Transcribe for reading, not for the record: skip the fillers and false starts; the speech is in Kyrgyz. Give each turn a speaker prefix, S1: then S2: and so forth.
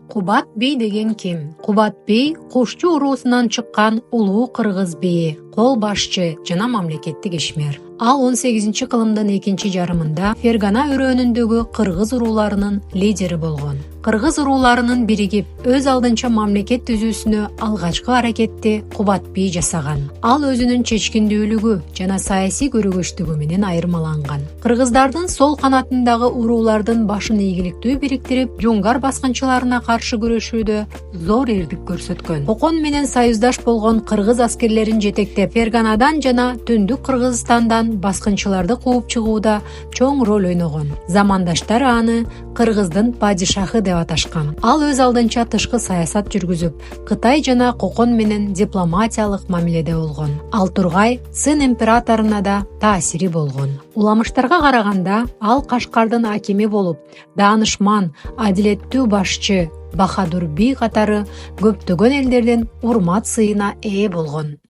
S1: Кубат бей деген ким? Кубат бей Кошчу уруусунан чыккан улуу кыргыз бейи, кол башчы жана мамлекеттик ишмер. Ал 18-кылымдын экинчи жарымында Фергана өрөөнүндөгү кыргыз урууларынын лидери болгон. Кыргыз урууларынын биригип, өз алдынча мамлекет түзүүсүнө алгачкы аракетти Кубат бей жасаган. Ал өзүнүн чечкиндүүлүгү жана саясий көрөгөчтүгү менен айырмаланган. Кыргыздардын сол канатындагы уруулардын башын ийгиликтүү бириктирип, жунгар баскынчыларына каршы күрөшүүдө зор эрдик көрсөткөн. Кокон менен союздаш болгон кыргыз аскерлерин жетектеп, Ферганадан жана Түндүк Кыргызстандан баскынчыларды кууп чыгууда чоң роль ойногон. Замандаштары аны Кыргыздын падишахы деп аташкан. Ал өз алдынча тышкы саясат жүргүзүп, Кытай жана Кокон менен дипломатиялык мамиледе болгон. Ал тургай сын императоруна да таасири болгон. Уламыштарга караганда, ал Кашкардын акими болуп, даанышман, адилеттүү башчы Бахадур бей катары көптөгөн элдердин урмат сыйына ээ болгон.